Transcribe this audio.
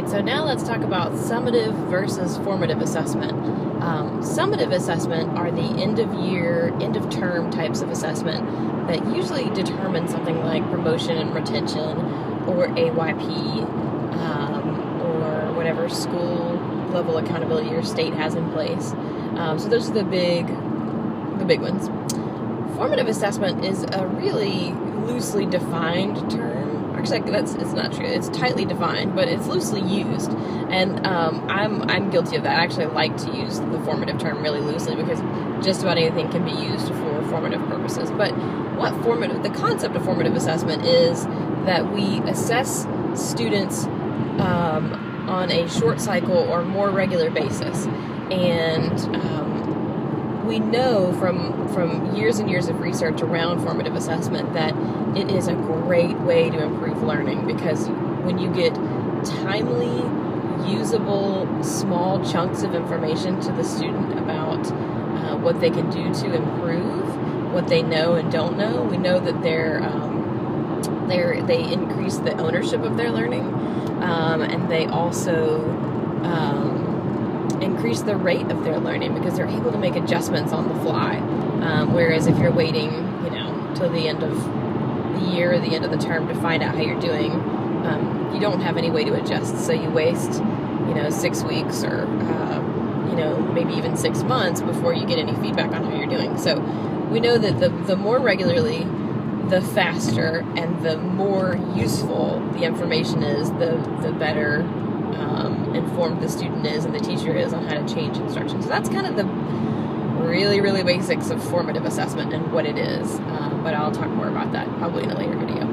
Alright, so now let's talk about summative versus formative assessment. Summative assessment are the end of year, end of term types of assessment that usually determine something like promotion and retention, or AYP, or whatever school level accountability your state has in place. So those are the big ones. Formative assessment is a really loosely defined term. Actually, it's not true. It's tightly defined, but it's loosely used, and I'm guilty of that. I actually like to use the formative term really loosely because just about anything can be used for formative purposes. But the concept of formative assessment is that we assess students on a short cycle or more regular basis, and we know from years and years of research around formative assessment that it is a great way to improve learning, because when you get timely, usable, small chunks of information to the student about what they can do to improve, what they know and don't know, we know that they increase the ownership of their learning, and they also increase the rate of their learning because they're able to make adjustments on the fly. Whereas if you're waiting, till the end of the year or the end of the term to find out how you're doing, you don't have any way to adjust. So you waste, 6 weeks or, maybe even 6 months before you get any feedback on how you're doing. So we know that the more regularly, the faster and the more useful the information is, the better informed the student is and the teacher is on how to change instruction. So that's kind of the really, really basics of formative assessment and what it is. But I'll talk more about that probably in a later video.